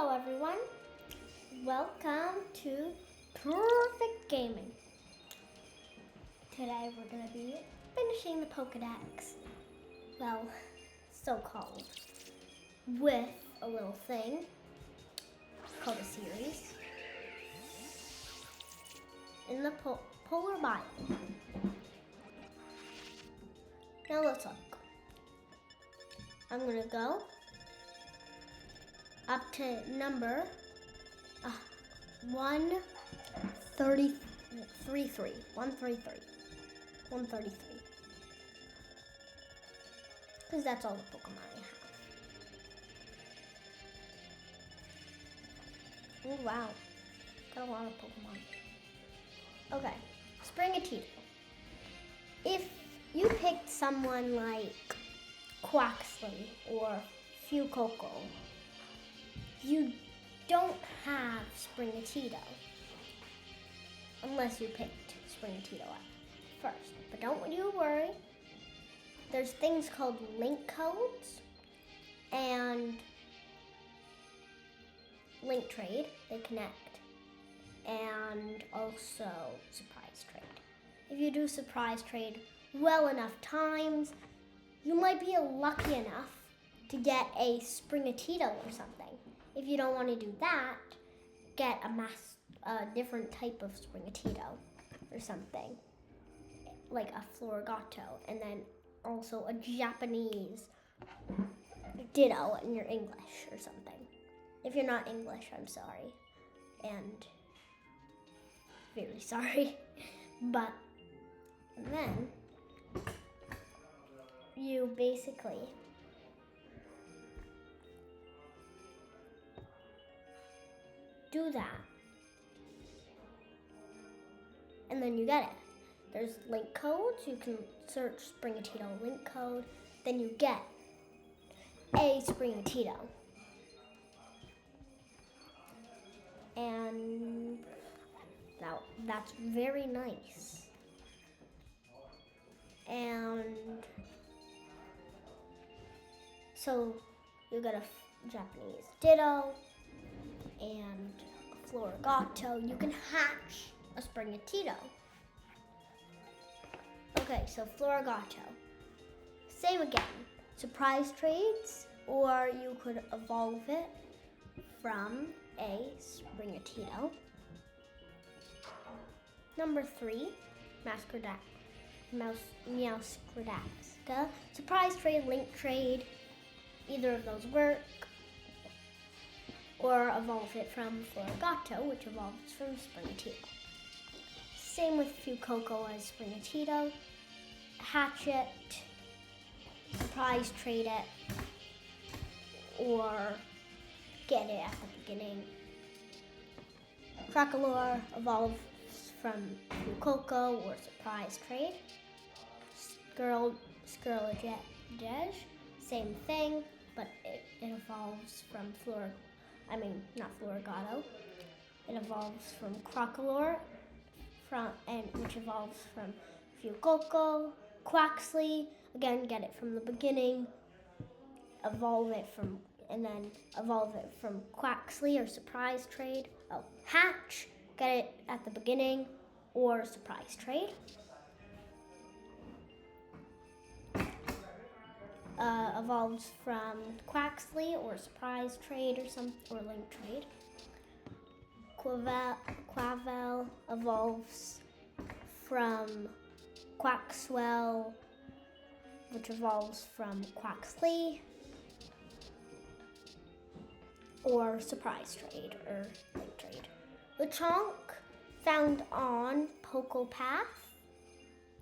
Hello everyone, welcome to Perfect Gaming. Today we're going to be finishing the Pokedex, well, so-called, with a little thing called a series in the Polar Biome. Now let's look. I'm going to go up to number 133. Because that's all the Pokemon I have. Oh wow, got a lot of Pokemon. Okay, Sprigatito. If you picked someone like Quaxley or Fuecoco, you don't have Sprigatito unless you picked Sprigatito at first. But don't you worry. There's things called link codes and link trade. They connect. And also surprise trade. If you do surprise trade well enough times, you might be lucky enough to get a Sprigatito or something. If you don't want to do that, get a different type of Sprigatito or something, like a Florigato, and then also a Japanese Ditto in your English or something. If you're not English, I'm sorry, and very sorry. But then you basically do that, and then you get it. There's link codes. You can search Sprigatito link code, then you get a Sprigatito. And now that's very nice. And so you get a Japanese Ditto and a Florigato. You can hatch a Sprigatito. Okay, so Florigato. Same again. Surprise trades, or you could evolve it from a Sprigatito. Number 3, Meowscarada. Surprise trade, link trade. Either of those work. Or evolve it from Florigato, which evolves from Sprigatito. Same with Fuecoco as Sprigatito. Hatch it, surprise trade it, or get it at the beginning. Crocalor evolves from Fuecoco or surprise trade. Skirlajej, same thing, but it evolves from not Florigato. It evolves from Crocalor, which evolves from Fuecoco. Quaxley, again, get it from the beginning. Evolve it from Quaxley or surprise trade. Hatch, get it at the beginning or surprise trade. Evolves from Quaxley or surprise trade or link trade. Quavel evolves from Quaxwell, which evolves from Quaxley or surprise trade or link trade. Lechonk, found on Pokepath.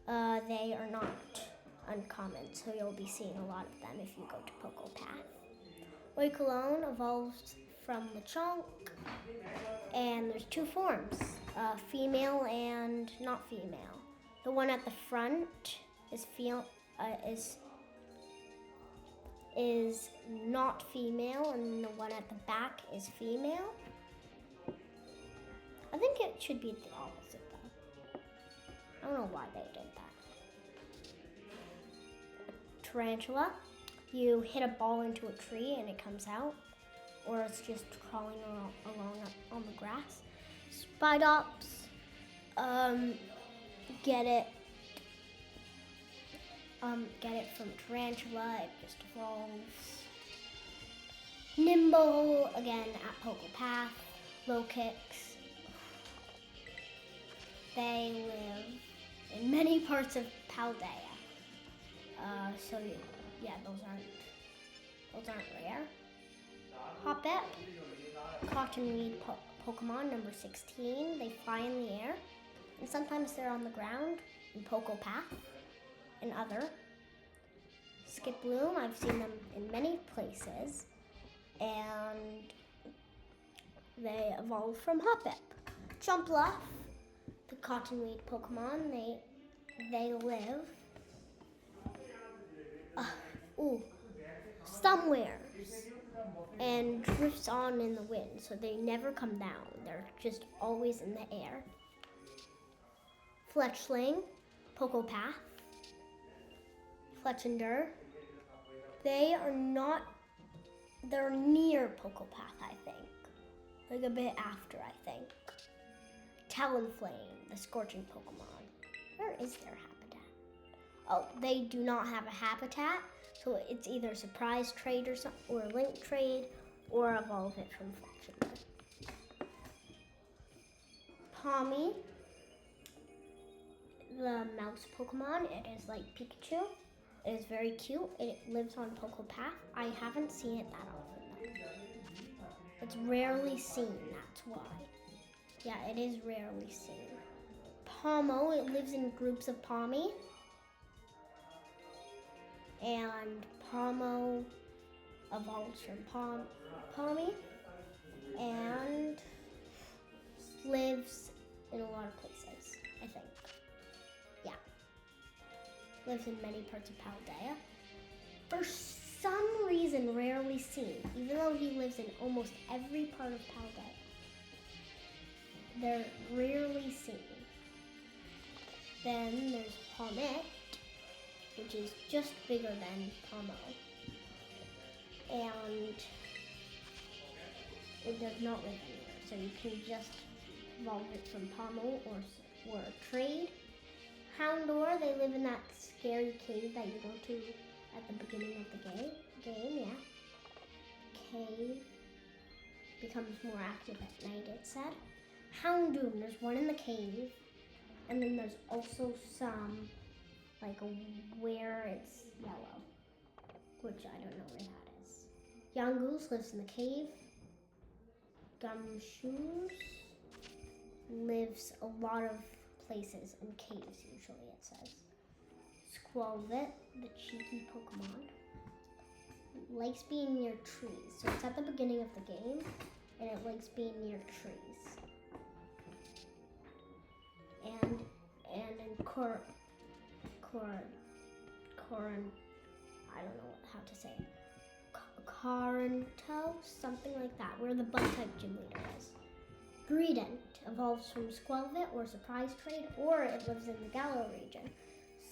They are not uncommon, so you'll be seeing a lot of them if you go to Pokepath. Oikalone evolves from Lechonk, and there's 2 forms, female and not female. The one at the front is not female, and the one at the back is female. I think it should be the opposite though. I don't know why they did that. Tarantula, you hit a ball into a tree and it comes out. or it's just crawling along on the grass. Spidops, get it from Tarantula, it just evolves. Nimble, again at Pokepath. Low Kicks, they live in many parts of Paldea. So yeah, those aren't rare. Hoppip, Cottonweed Pokemon number 16. They fly in the air, and sometimes they're on the ground in Pokepath and other. Skiploom, I've seen them in many places, and they evolved from Hoppip. Jumpluff, the Cottonweed Pokemon, they live somewhere and drifts on in the wind, so they never come down. They're just always in the air. Fletchling, Pokepath, Fletchinder, they're near Pokepath, I think. Like a bit after, I think. Talonflame, the Scorching Pokemon. Where is their habitat? Oh, they do not have a habitat, so it's either surprise trade or link trade, or evolve it from Fletchinder. Palmy, the mouse Pokemon, it is like Pikachu. It is very cute. It lives on Pokepath. I haven't seen it that often though. It's rarely seen, that's why. Yeah, it is rarely seen. Pomo, it lives in groups of Palmy. And Pomo evolves from Palmy and lives in a lot of places, I think. Yeah. Lives in many parts of Paldea. For some reason, rarely seen, even though he lives in almost every part of Paldea. They're rarely seen. Then there's Palmet, which is just bigger than Pomo. And it does not live anywhere, so you can just evolve it from Pomo or trade. Houndour, they live in that scary cave that you go to at the beginning of the game, yeah. Cave becomes more active at night, it said. Houndoom, there's one in the cave, and then there's also some, like where it's yellow, which I don't know where that is. Yungoos lives in the cave. Gumshoes lives a lot of places in caves, usually it says. Squelvet, the cheeky Pokemon, likes being near trees. So it's at the beginning of the game, and it likes being near trees. And in Corin, I don't know how to say it. Carinto, something like that, where the bug-type gym leader is. Greedent evolves from Squelvet or Surprise Trade, or it lives in the Galar region,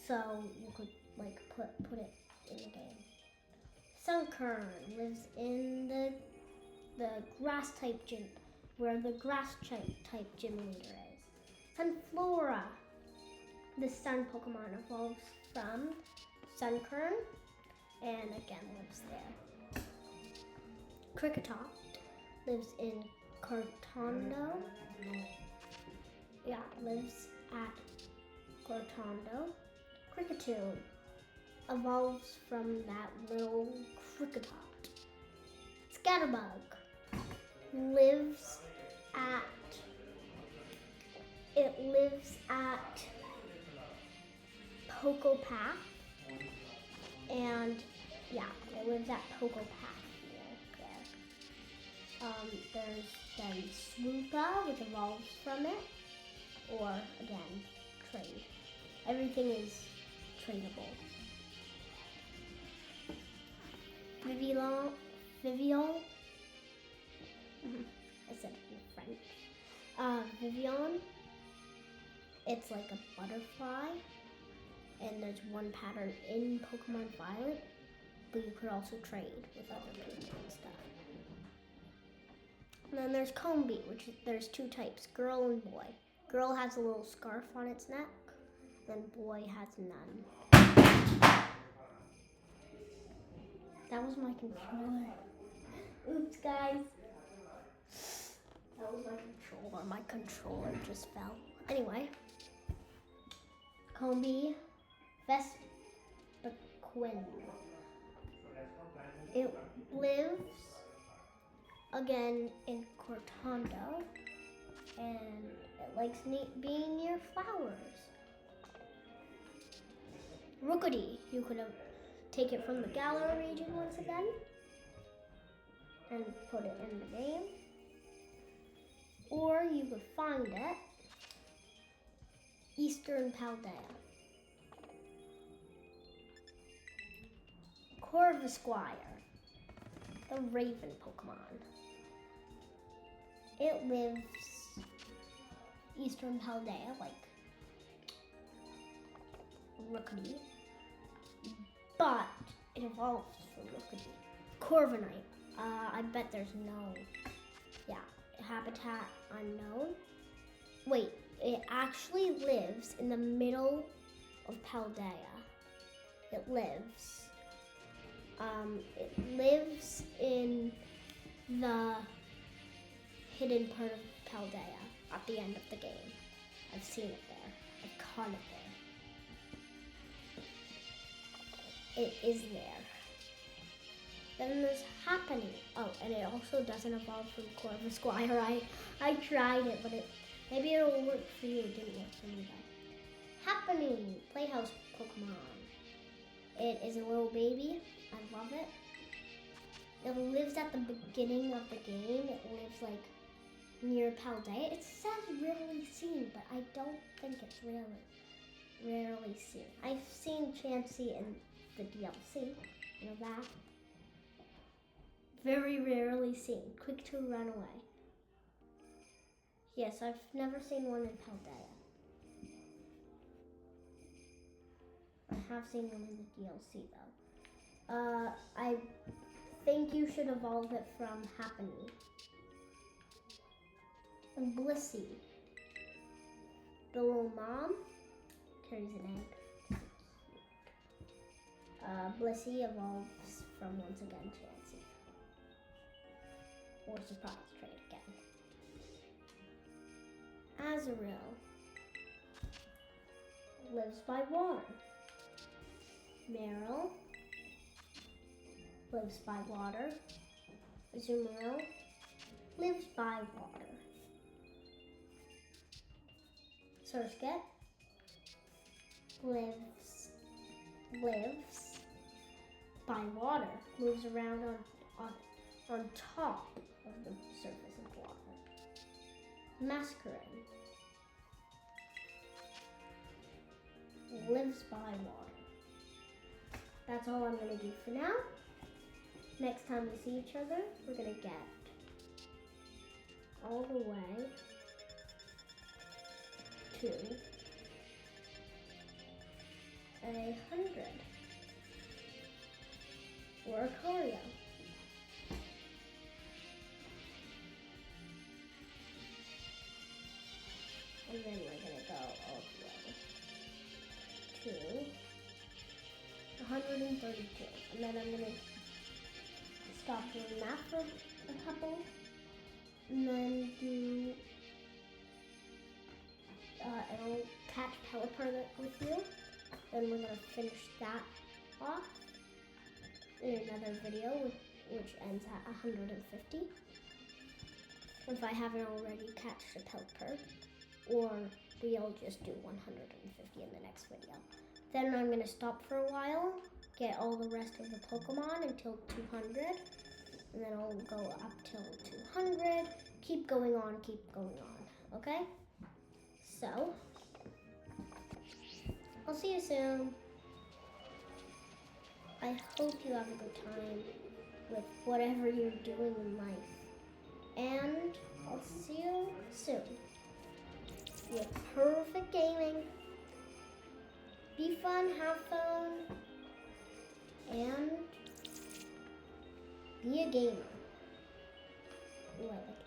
so you could like put it in the game. Sunkern lives in the Grass-type gym, where the Grass-type gym leader is. Sunflora, the Sun Pokemon, evolves from Sunkern, and again lives there. Kricketot lives in Cortondo. Yeah, lives at Cortondo. Kricketune evolves from that little Kricketot. Scatterbug lives at Pokepath, and yeah, it lives at Pokepath there. There's then Swoopa, which evolves from it, or again, trade. Everything is tradable. Vivian, I said it in French. Vivian, it's like a butterfly, and there's one pattern in Pokemon Violet, but you could also trade with other people and stuff. And then there's Combi, there's two types, girl and boy. Girl has a little scarf on its neck, then boy has none. That was my controller. Oops, guys. That was my controller. My controller just fell. Anyway, Combi, Vespiquen. It lives again in Cortando, and it likes being near flowers. Rookity, you could take it from the gallery region once again and put it in the game. Or you could find it Eastern Paldea. Corvisquire, the raven Pokemon. It lives Eastern Paldea, like Rookity, but it evolves from Rookity. Corviknight, I bet there's no, habitat unknown. Wait, it actually lives in the middle of Paldea. It lives in the hidden part of Paldea at the end of the game. I've seen it there. I've caught it there. It is there. Then there's Happening. Oh, and it also doesn't evolve from Corvisquire. I tried it, but maybe it'll work for you. It didn't work for me though. Happening, Playhouse Pokemon. It is a little baby. I love it. It lives at the beginning of the game. It lives like near Paldea. It says rarely seen, but I don't think it's rarely seen. I've seen Chansey in the DLC. You know that? Very rarely seen. Quick to run away. Yes, I've never seen one in Paldea. I have seen one in the DLC though. I think you should evolve it from Happening. And Blissey. The little mom carries an egg. Blissey evolves from once again Chansey. Or Surprise Trade again. Azurill lives by water. Meryl lives by water. Azumarill lives by water. Surskit lives by water. Moves around on top of the surface of water. Masquerain lives by water. That's all I'm going to do for now. Next time we see each other, we're going to get all the way to 100. Or a Cario. And then we're going to go all the way to 132. And then I'm going to stop doing that for a couple. And then do, and I'll catch Pelipper with you. Then we're going to finish that off in another video, which ends at 150. If I haven't already catch the Pelipper. Or we'll just do 150 in the next video. Then I'm going to stop for a while, get all the rest of the Pokemon until 200, and then I'll go up till 200, keep going on, okay? So, I'll see you soon. I hope you have a good time with whatever you're doing in life, and I'll see you soon. With perfect gaming. Be fun, have fun, and be a gamer. Ooh, I like